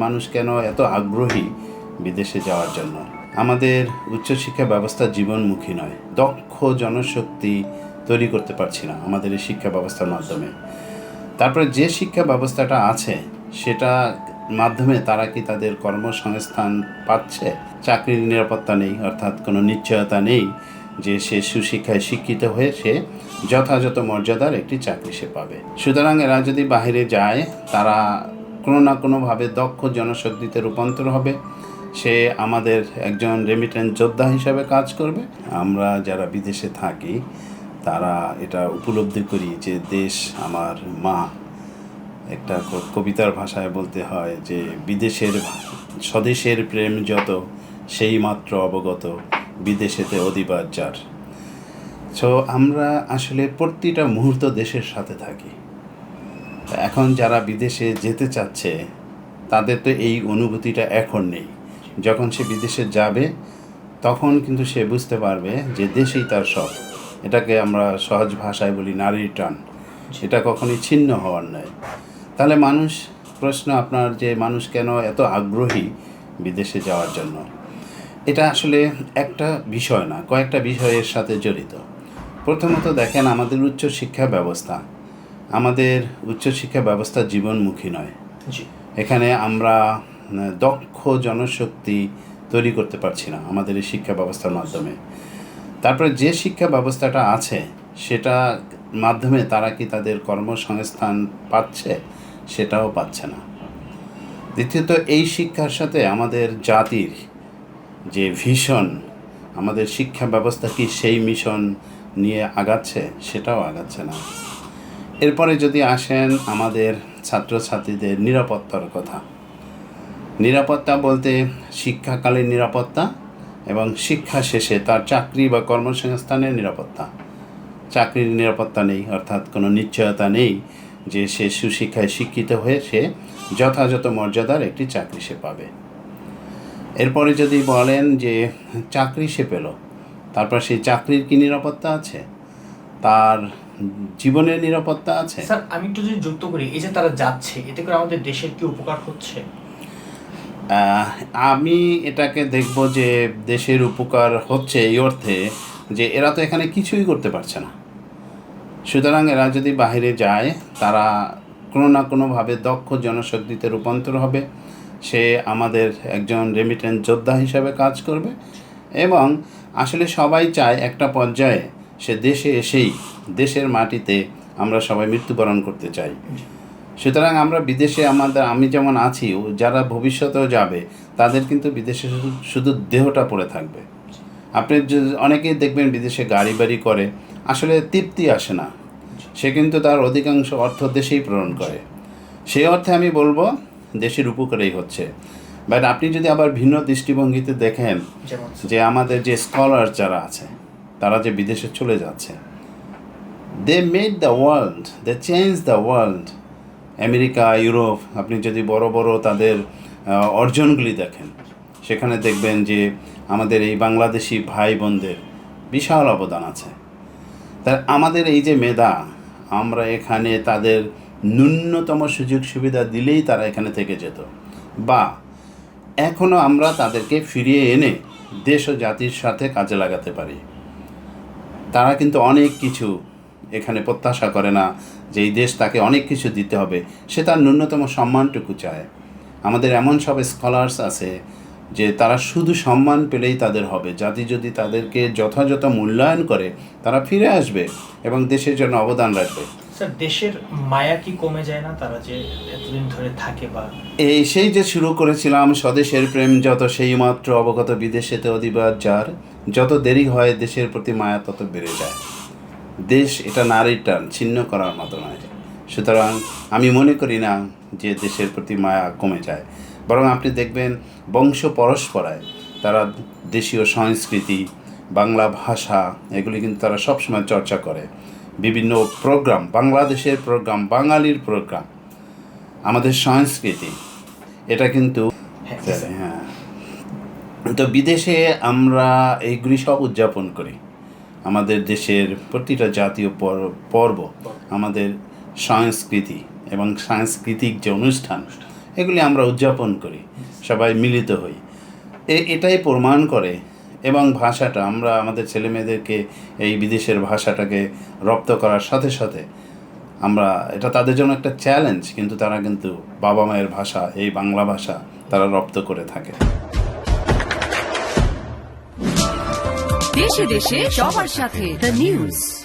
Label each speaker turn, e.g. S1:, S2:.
S1: মানুষ কেন এত আগ্রহী বিদেশে যাওয়ার জন্য। আমাদের উচ্চশিক্ষা ব্যবস্থা জীবনমুখী নয়, দক্ষ জনশক্তি তৈরি করতে পারছি না আমাদের এই শিক্ষা ব্যবস্থার মাধ্যমে। তারপরে যে শিক্ষা ব্যবস্থাটা আছে সেটা মাধ্যমে তারা কি তাদের কর্মসংস্থান পাচ্ছে? চাকরির নিরাপত্তা নেই, অর্থাৎ কোনো নিশ্চয়তা নেই যে সে সুশিক্ষায় শিক্ষিত হয়ে সে যথাযথ মর্যাদার একটি চাকরি সে পাবে। সুতরাং এরা যদি বাইরে যায় তারা কোনো না কোনোভাবে দক্ষ জনশক্তিতে রূপান্তর হবে, সে আমাদের একজন রেমিটেন্স যোদ্ধা হিসাবে কাজ করবে। আমরা যারা বিদেশে থাকি তারা এটা উপলব্ধি করি যে দেশ আমার মা। একটা কবিতার ভাষায় বলতে হয় যে বিদেশের স্বদেশের প্রেম যত সেই মাত্র অবগত বিদেশেতে অধিবাস যার। সো আমরা আসলে প্রতিটা মুহূর্ত দেশের সাথে থাকি। এখন যারা বিদেশে যেতে চাচ্ছে তাদের তো এই অনুভূতিটা এখন নেই। যখন সে বিদেশে যাবে তখন কিন্তু সে বুঝতে পারবে যে দেশেই তার সব। এটাকে আমরা সহজ ভাষায় বলি নারীর টান, সেটা কখনোই ছিন্ন হওয়ার নয়। তাহলে প্রশ্ন আপনার যে মানুষ কেন এত আগ্রহী বিদেশে যাওয়ার জন্য, এটা আসলে একটা বিষয় না, কয়েকটা বিষয়ের সাথে জড়িত। প্রথমত দেখেন, আমাদের উচ্চশিক্ষা ব্যবস্থা জীবনমুখী নয়। এখানে আমরা দক্ষ জনশক্তি তৈরি করতে পারছি না আমাদের এই শিক্ষা ব্যবস্থার মাধ্যমে। তারপরে যে শিক্ষা ব্যবস্থাটা আছে সেটা মাধ্যমে তারা কি তাদের কর্মসংস্থান পাচ্ছে? সেটাও পাচ্ছে না। দ্বিতীয়ত, এই শিক্ষার সাথে আমাদের জাতির যে ভিশন, আমাদের শিক্ষা ব্যবস্থা কি সেই মিশন নিয়ে আগাচ্ছে? সেটাও আগাচ্ছে না। এরপরে যদি আসেন আমাদের ছাত্রছাত্রীদের নিরাপত্তার কথা, নিরাপত্তা বলতে শিক্ষাকালীন নিরাপত্তা এবং শিক্ষা শেষে তার চাকরি বা কর্মসংস্থানের নিরাপত্তা। চাকরির নিরাপত্তা নেই, অর্থাৎ কোনো নিশ্চয়তা নেই যে সে সুশিক্ষায় শিক্ষিত হয়ে সে যথাযথ মর্যাদার একটি চাকরি সে পাবে। এরপরে যদি বলেন যে চাকরি সে পেল, তারপর সেই চাকরির কি নিরাপত্তা আছে? তার জীবনের নিরাপত্তা আছে?
S2: স্যার, আমি একটু যদি যুক্ত করি, এই যে তারা যাচ্ছে, এতে করে আমাদের দেশের কি উপকার হচ্ছে?
S1: আমি এটাকে দেখব যে দেশের উপকার হচ্ছে এই অর্থে যে এরা তো এখানে কিছুই করতে পারছে না। সুতরাং এরা যদি বাইরে যায় তারা কোনো না কোনোভাবে দক্ষ জনশক্তিতে রূপান্তর হবে, সে আমাদের একজন রেমিটেন্স যোদ্ধা হিসাবে কাজ করবে। এবং আসলে সবাই চায় একটা পর্যায়ে সে দেশে এসেই দেশের মাটিতে আমরা সবাই মৃত্যুবরণ করতে চাই। সুতরাং আমরা বিদেশে আমি যেমন আছি, যারা ভবিষ্যতেও যাবে তাদের কিন্তু বিদেশে শুধু দেহটা পড়ে থাকবে। আপনি অনেকেই দেখবেন বিদেশে গাড়ি বাড়ি করে, আসলে তৃপ্তি আসে না, সে কিন্তু তার অধিকাংশ অর্থ দেশেই প্রেরণ করে। সেই অর্থে আমি বলবো দেশের উপকারেই হচ্ছে। বাট আপনি যদি আবার ভিন্ন দৃষ্টিভঙ্গিতে দেখেন যে আমাদের যে স্কলার যারা আছে তারা যে বিদেশে চলে যাচ্ছে, they made the world, they change the world. America, Europe, আপনি যদি বড় বড় তাদের অর্জনগুলি দেখেন, সেখানে দেখবেন যে আমাদের এই বাংলাদেশি ভাই বোনদের বিশাল অবদান আছে। তাই আমাদের এই যে মেধা, আমরা এখানে তাদের ন্যূনতম সুযোগ সুবিধা দিলেই তারা এখানে থেকে যেত, বা এখনও আমরা তাদেরকে ফিরিয়ে এনে দেশ ও জাতির সাথে কাজে লাগাতে পারি। তারা কিন্তু অনেক কিছু এখানে প্রত্যাশা করে না যে এই দেশ তাকে অনেক কিছু দিতে হবে, সে তার ন্যূনতম সম্মানটুকু চায়। আমাদের এমন সব স্কলার্স আছে যে তারা শুধু সম্মান পেলেই তাদের হবে। জাতি যদি তাদেরকে যথাযথ মূল্যায়ন করে তারা ফিরে আসবে এবং দেশের জন্য অবদান রাখবে।
S2: স্যার, দেশের মায়া কি কমে যায় না তারা যে এতদিন ধরে থাকে? বা
S1: সেই যে শুরু করেছিলাম, স্বদেশের প্রেম যত সেই মাত্র অবগত বিদেশেতে অধিবাস যার, যত দেরি হয় দেশের প্রতি মায়া তত বেড়ে যায়। দেশ এটা নারীর টান, ছিন্ন করার মতো নয়। সুতরাং আমি মনে করি না যে দেশের প্রতি মায়া কমে যায়, বরং আপনি দেখবেন বংশ পরস্পরায় তারা দেশীয় সংস্কৃতি, বাংলা ভাষা, এগুলি কিন্তু তারা সবসময় চর্চা করে। বিভিন্ন প্রোগ্রাম, বাংলাদেশের প্রোগ্রাম, বাঙালির প্রোগ্রাম, আমাদের সংস্কৃতি, এটা কিন্তু হ্যাঁ। তো বিদেশে আমরা এইগুলি সব উদযাপন করি। আমাদের দেশের প্রতিটা জাতীয় পর্ব, আমাদের সংস্কৃতি এবং সাংস্কৃতিক যে অনুষ্ঠান, এগুলি আমরা উদযাপন করি, সবাই মিলিত হই। এটাই প্রমাণ করে। এবং ভাষাটা আমরা আমাদের ছেলেমেয়েদেরকে এই বিদেশের ভাষাটাকে রপ্ত করার সাথে সাথে আমরা এটা তাদের জন্য একটা চ্যালেঞ্জ, কিন্তু তারা কিন্তু বাবা মায়ের ভাষা এই বাংলা ভাষা তারা রপ্ত করে থাকে।
S3: দেশে দেশে সবার সাথে দ্য নিউজ।